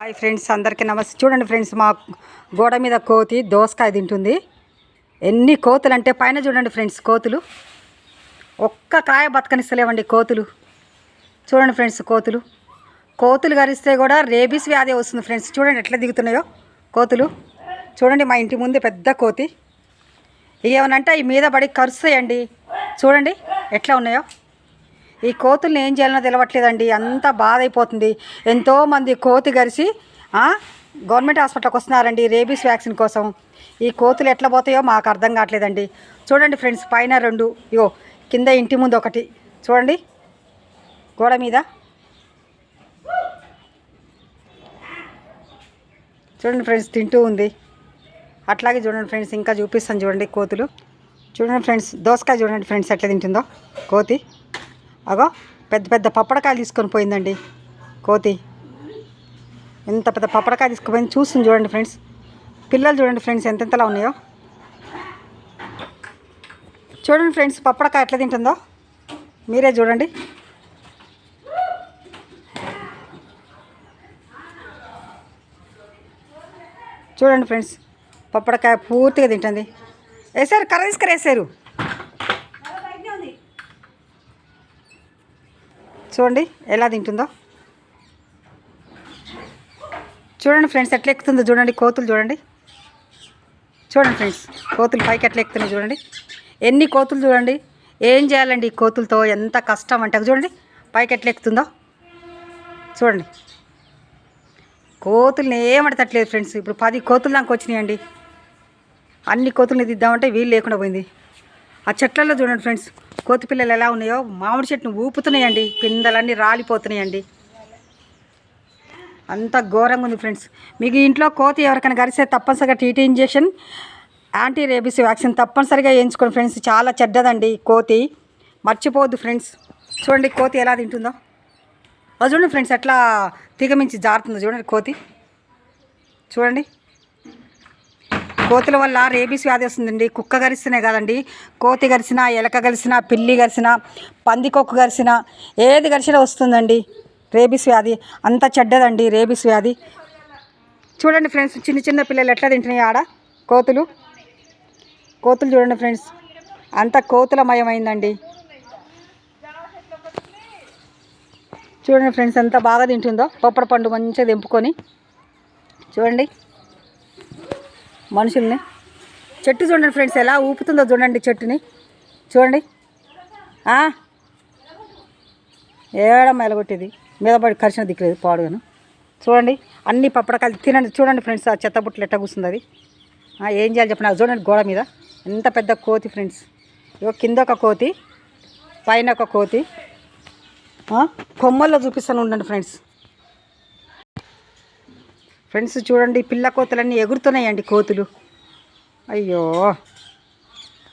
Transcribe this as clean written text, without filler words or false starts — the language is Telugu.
హాయ్ ఫ్రెండ్స్, అందరికీ నమస్తే. చూడండి ఫ్రెండ్స్, మా గోడ మీద కోతి దోసకాయ తింటుంది. ఎన్ని కోతులు అంటే పైన చూడండి ఫ్రెండ్స్, కోతులు ఒక్క కాయ బతకనిస్తలేవండి కోతులు. చూడండి ఫ్రెండ్స్, కోతులు గరిస్తే కూడా రేబీస్ వ్యాధి వస్తుంది ఫ్రెండ్స్. చూడండి ఎట్లా దిగుతున్నాయో కోతులు. చూడండి, మా ఇంటి ముందు పెద్ద కోతి. ఏమనంటే ఈ మీద పడి కరుస్తాయండి. చూడండి ఎట్లా ఉన్నాయో. ఈ కోతుల్ని ఏం చేయాలనో తెలవట్లేదండి. అంతా బాధ అయిపోతుంది. ఎంతోమంది కోతి గరిసి గవర్నమెంట్ హాస్పిటల్కి వస్తున్నారండి రేబీస్ వ్యాక్సిన్ కోసం. ఈ కోతులు ఎట్లా పోతాయో మాకు అర్థం కావట్లేదండి. చూడండి ఫ్రెండ్స్, పైన 2, ఇగో కింద ఇంటి ముందు 1. చూడండి గోడ మీద. చూడండి ఫ్రెండ్స్, తింటూ ఉంది. అట్లాగే చూడండి ఫ్రెండ్స్, ఇంకా చూపిస్తాను చూడండి కోతులు. చూడండి ఫ్రెండ్స్, దోసకాయ చూడండి ఫ్రెండ్స్ ఎట్లా తింటుందో కోతి. అగో పెద్ద పెద్ద పప్పడకాయలు తీసుకొని పోయిందండి కోతి. ఎంత పెద్ద పప్పడకాయ తీసుకుపోయింది చూస్తుంది చూడండి ఫ్రెండ్స్. పిల్లలు చూడండి ఫ్రెండ్స్ ఎంతెంతలా ఉన్నాయో. చూడండి ఫ్రెండ్స్, పప్పడకాయ ఎట్లా తింటుందో మీరే చూడండి. చూడండి ఫ్రెండ్స్, పప్పడకాయ పూర్తిగా తింటుంది. వేసారు, కర్ర తీసుకురేసారు. చూడండి ఎలా తింటుందో. చూడండి ఫ్రెండ్స్ ఎట్లా ఎక్కుతుందో చూడండి కోతులు. చూడండి ఫ్రెండ్స్, కోతులు పైకి ఎట్లా ఎక్కుతున్నాయి చూడండి. ఎన్ని కోతులు చూడండి. ఏం చేయాలండి ఈ కోతులతో, ఎంత కష్టం అంటే. చూడండి పైకి ఎట్లా ఎక్కుతుందో చూడండి. కోతుల్ని ఏమడతట్లేదు ఫ్రెండ్స్. ఇప్పుడు 10 కోతులు దాకా వచ్చినాయండి. అన్ని కోతుల్ని దిద్దామంటే వీలు లేకుండా పోయింది. ఆ చెట్లలో చూడండి ఫ్రెండ్స్, కోతి పిల్లలు ఎలా ఉన్నాయో. మామిడి చెట్టును ఊపుతున్నాయండి, పిందెలన్నీ రాలిపోతున్నాయండి. అంత ఘోరంగా ఉంది ఫ్రెండ్స్. మీకు ఇంట్లో కోతి ఎవరికైనా గరిస్తే తప్పనిసరిగా TT injection, anti rabies vaccine తప్పనిసరిగా వేయించుకోండి ఫ్రెండ్స్. చాలా చెడ్డదండి కోతి, మర్చిపోవద్దు ఫ్రెండ్స్. చూడండి కోతి ఎలా తింటుందో. అది చూడండి ఫ్రెండ్స్ ఎట్లా తిగమించి జారుతుందో చూడండి కోతి. చూడండి, కోతుల వల్ల రేబీస్ వ్యాధి వస్తుందండి. కుక్క గరిస్తేనే కాదండి, కోతి గరిసినా, ఎలక గరిసినా, పిల్లి గరిసినా, పందికొక్కు గరిసినా, ఏది గరిసినా వస్తుందండి రేబీస్ వ్యాధి. అంత చెడ్డదండి రేబీస్ వ్యాధి. చూడండి ఫ్రెండ్స్, చిన్న చిన్న పిల్లలు ఎట్లా తింటున్నాయి ఆడ కోతులు. చూడండి ఫ్రెండ్స్, అంత కోతులమయమైందండి. చూడండి ఫ్రెండ్స్ ఎంత బాగా తింటుందో. పప్పడ పండు మంచిగా తెంపుకొని. చూడండి మనుషుల్ని. చెట్టు చూడండి ఫ్రెండ్స్ ఎలా ఊపుతుందో చూడండి చెట్టుని. చూడండి ఏడమ్మ ఎలగొట్టేది, మీద పడి కరిచిన దిక్కులేదు పాడుగాను. చూడండి అన్ని పప్పడకాయలు తినండి. చూడండి ఫ్రెండ్స్, ఆ చెత్తబుట్టలు ఎట్ట కూర్చుంది అది. ఏం చేయాలి చెప్పండి. అది చూడండి గోడ మీద ఎంత పెద్ద కోతి ఫ్రెండ్స్. ఇగో కింద ఒక కోతి, పైన ఒక కోతి. కొమ్మల్లో చూపిస్తాను ఉండండి ఫ్రెండ్స్. చూడండి పిల్ల కోతులన్నీ ఎగురుతున్నాయండి కోతులు. అయ్యో.